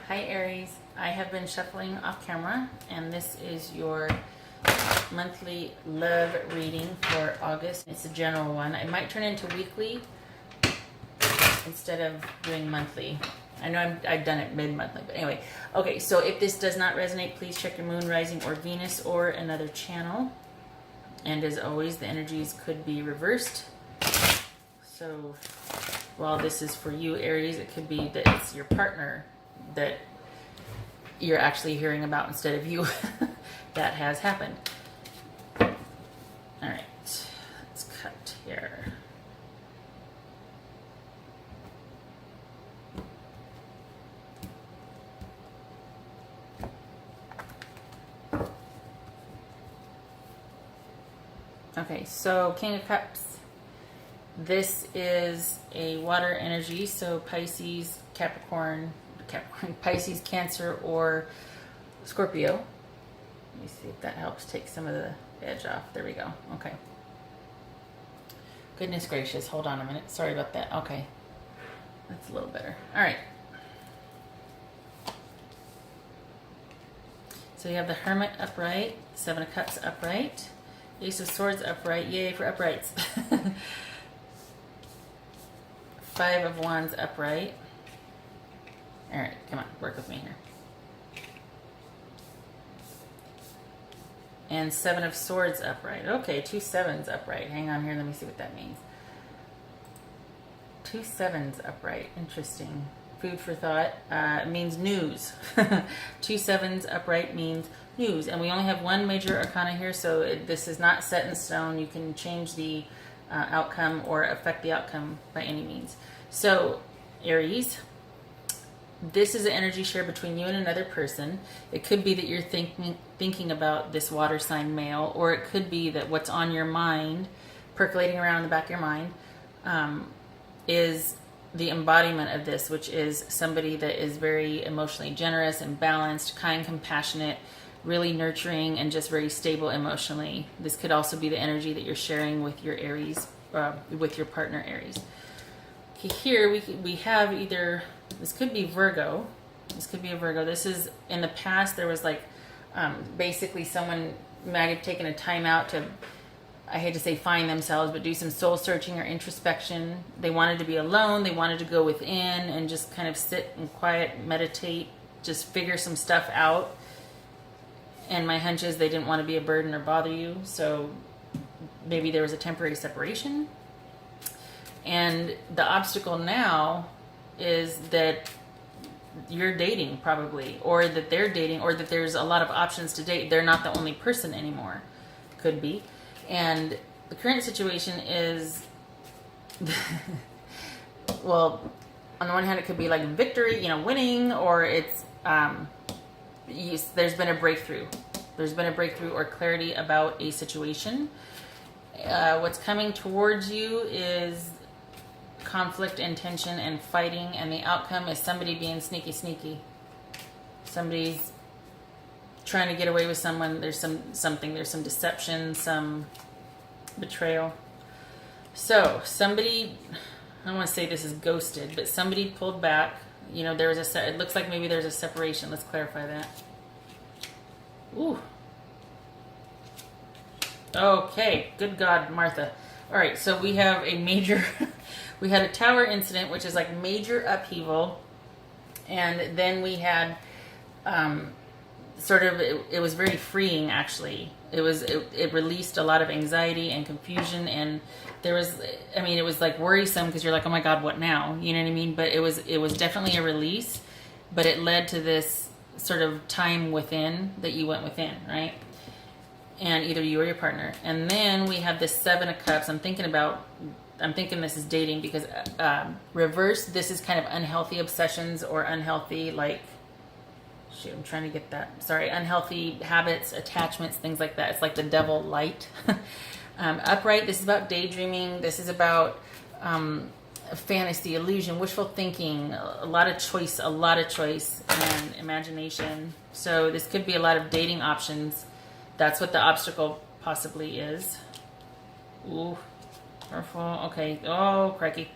Hi Aries, I have been shuffling off camera and this is your monthly love reading for August. It's a general one. It might turn into weekly instead of doing monthly. I know I've done it mid-monthly, but anyway. Okay, so if this does not resonate, please check your moon, rising, or Venus, or another channel. And as always, the energies could be reversed. So while this is for you, Aries, it could be that it's your partner that you're actually hearing about instead of you. That has happened. All right, let's cut here. Okay, so King of Cups. This is a water energy, so Pisces, Capricorn, Pisces, Cancer, or Scorpio. Let me see if that helps take some of the edge off. There we go. Okay. Goodness gracious. Hold on a minute. Sorry about that. Okay. That's a little better. All right. So you have the Hermit upright, Seven of Cups upright, Ace of Swords upright. Yay for uprights. Five of Wands upright. All right, come on, work with me here. And Seven of Swords upright. Okay, two sevens upright. Hang on here, let me see what that means. Two sevens upright. Interesting. Food for thought. It means news. Two sevens upright means news. And we only have one major arcana here, so this is not set in stone. You can change the outcome or affect the outcome by any means. So, Aries, this is an energy share between you and another person. It could be that you're thinking about this water sign male, or it could be that what's on your mind, percolating around in the back of your mind, is the embodiment of this, which is somebody that is very emotionally generous and balanced, kind, compassionate, really nurturing, and just very stable emotionally. This could also be the energy that you're sharing with your Aries, with your partner Aries. Okay, here we have either, this could be Virgo. This could be a Virgo. This is, in the past, there was like, basically someone might have taken a time out to, I hate to say find themselves, but do some soul searching or introspection. They wanted to be alone. They wanted to go within and just kind of sit and quiet, meditate, just figure some stuff out. And my hunch is they didn't want to be a burden or bother you. So maybe there was a temporary separation. And the obstacle now is that you're dating probably, or that they're dating, or that there's a lot of options to date. They're not the only person anymore. Could be. And the current situation is, well, on the one hand, it could be like victory, you know, winning, or it's, there's been a breakthrough. There's been a breakthrough or clarity about a situation. What's coming towards you is conflict and tension and fighting, and the outcome is somebody being sneaky. Somebody's trying to get away with someone. There's there's some deception, some betrayal. So somebody, I don't want to say this is ghosted, but somebody pulled back. You know, there was it looks like maybe there's a separation. Let's clarify that. Ooh. Okay, good God, Martha. All right, so we have a major, we had a tower incident, which is like major upheaval. And then we had, sort of, it was very freeing, actually. It released a lot of anxiety and confusion, and there was, I mean, it was like worrisome because you're like, oh my God, what now? You know what I mean? But it was definitely a release, but it led to this sort of time within, that you went within, right? And either you or your partner. And then we have this Seven of Cups. I'm thinking this is dating, because reverse, this is kind of unhealthy obsessions or unhealthy, like, shoot, I'm trying to get that. Sorry, unhealthy habits, attachments, things like that. It's like the devil light. Upright, this is about daydreaming. This is about fantasy, illusion, wishful thinking, a lot of choice and imagination. So this could be a lot of dating options. That's what the obstacle possibly is. Ooh, careful. Okay. Oh, crikey.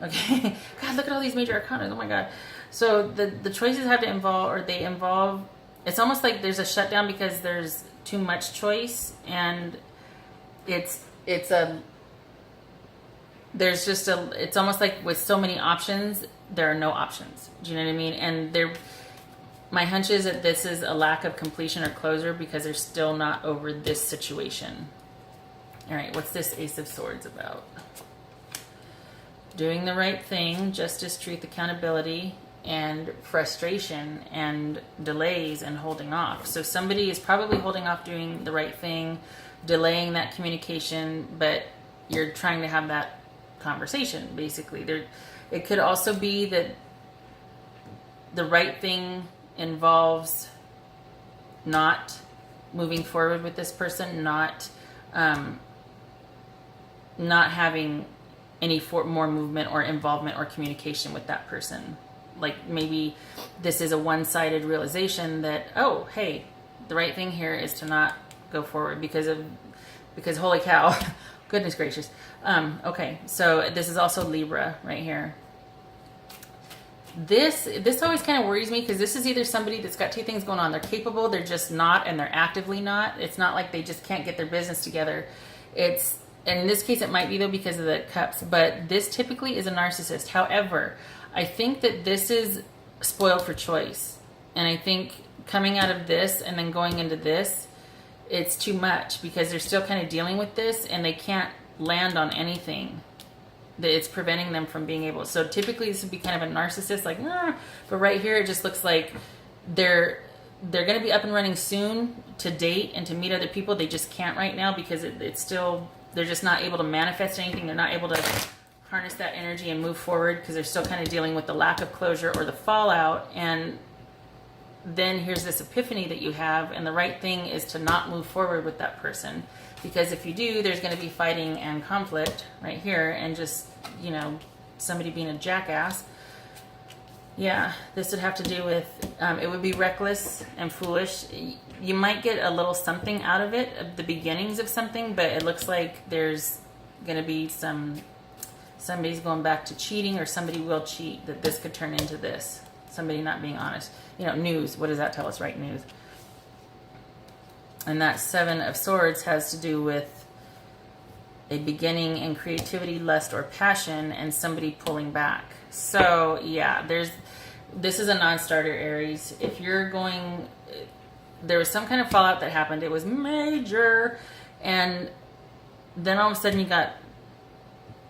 Okay. God, look at all these major arcana. Oh my God. So the choices have to involve, or they involve, it's almost like there's a shutdown because there's too much choice, and it's almost like with so many options, there are no options. Do you know what I mean? And my hunch is that this is a lack of completion or closure because they're still not over this situation. All right, what's this Ace of Swords about? Doing the right thing, justice, truth, accountability, and frustration and delays and holding off. So somebody is probably holding off doing the right thing, delaying that communication, but you're trying to have that conversation, basically. It could also be that the right thing involves not moving forward with this person, not having any more movement or involvement or communication with that person. Like maybe this is a one-sided realization that, oh, hey, the right thing here is to not go forward because holy cow, goodness gracious. Okay, so this is also Libra right here. This always kind of worries me because this is either somebody that's got two things going on. They're capable, they're just not, and they're actively not. It's not like they just can't get their business together. And in this case, it might be though because of the cups, but this typically is a narcissist. However, I think that this is spoiled for choice. And I think coming out of this and then going into this, it's too much because they're still kind of dealing with this and they can't land on anything. That it's preventing them from being able. So typically this would be kind of a narcissist, like, nah. But right here, it just looks like they're going to be up and running soon to date and to meet other people. They just can't right now because it's still, they're just not able to manifest anything. They're not able to harness that energy and move forward because they're still kind of dealing with the lack of closure or the fallout. And then here's this epiphany that you have, and the right thing is to not move forward with that person, because if you do, there's going to be fighting and conflict right here, and just, you know, somebody being a jackass. Yeah, this would have to do with, it would be reckless and foolish. You might get a little something out of it, the beginnings of something, but it looks like there's going to be somebody's going back to cheating, or somebody will cheat, that this could turn into this. Somebody not being honest. You know, news, what does that tell us, right? News. And that Seven of Swords has to do with a beginning in creativity, lust, or passion, and somebody pulling back. So, yeah, this is a non-starter, Aries. If you're going, there was some kind of fallout that happened. It was major. And then all of a sudden you got,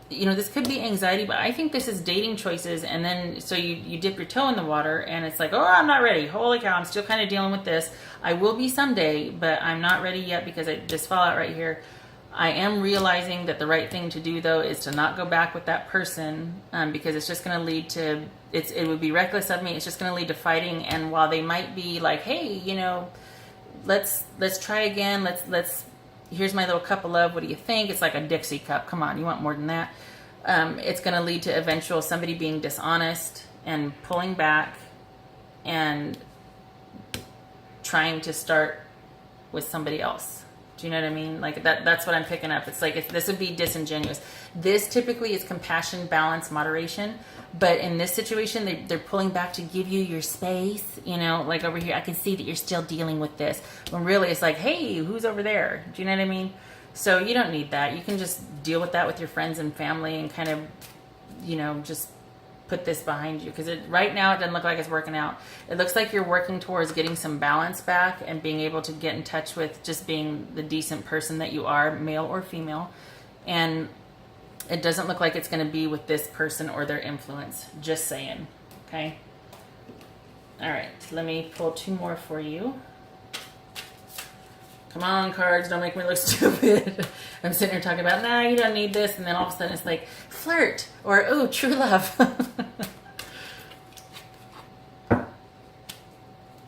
you know, this could be anxiety, but I think this is dating choices. And then, so you dip your toe in the water and it's like, oh, I'm not ready. Holy cow, I'm still kind of dealing with this. I will be someday, but I'm not ready yet because this fallout right here. I am realizing that the right thing to do though is to not go back with that person, because it's just going to lead to, it would be reckless of me. It's just going to lead to fighting. And while they might be like, hey, you know, let's try again. Here's my little cup of love. What do you think? It's like a Dixie cup. Come on, you want more than that? It's going to lead to eventual somebody being dishonest and pulling back and trying to start with somebody else. Do you know what I mean? Like that's what I'm picking up. It's like, this would be disingenuous. This typically is compassion, balance, moderation. But in this situation, they're pulling back to give you your space. You know, like over here, I can see that you're still dealing with this. When really it's like, hey, who's over there? Do you know what I mean? So you don't need that. You can just deal with that with your friends and family and kind of, you know, just put this behind you. Because right now it doesn't look like it's working out. It looks like you're working towards getting some balance back and being able to get in touch with just being the decent person that you are, male or female. And it doesn't look like it's going to be with this person or their influence. Just saying. Okay? All right. Let me pull two more for you. Come on, cards. Don't make me look stupid. I'm sitting here talking about, nah, you don't need this. And then all of a sudden it's like, flirt. Or, ooh, true love.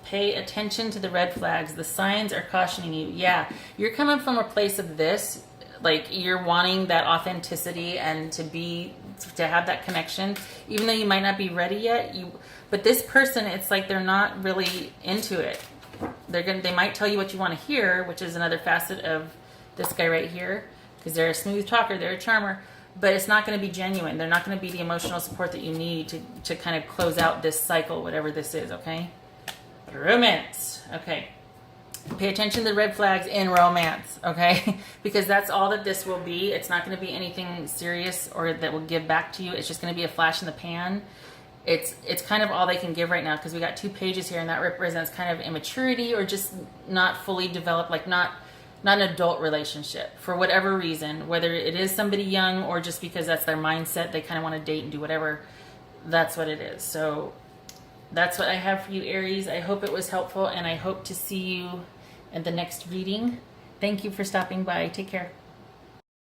Pay attention to the red flags. The signs are cautioning you. Yeah, you're coming from a place of this. Like, you're wanting that authenticity and to have that connection, even though you might not be ready yet. But this person, it's like they're not really into it. They might tell you what you want to hear, which is another facet of this guy right here, because they're a smooth talker, they're a charmer. but it's not going to be genuine. They're not going to be the emotional support that you need to kind of close out this cycle, whatever this is, okay? Romance. Okay. Pay attention to the red flags in romance, okay? Because that's all that this will be. It's not going to be anything serious or that will give back to you. It's just going to be a flash in the pan. It's kind of all they can give right now, because we got 2 pages here, and that represents kind of immaturity or just not fully developed, like not an adult relationship for whatever reason, whether it is somebody young or just because that's their mindset, they kind of want to date and do whatever. That's what it is. So that's what I have for you, Aries. I hope it was helpful, and I hope to see you in the next reading. Thank you for stopping by. Take care.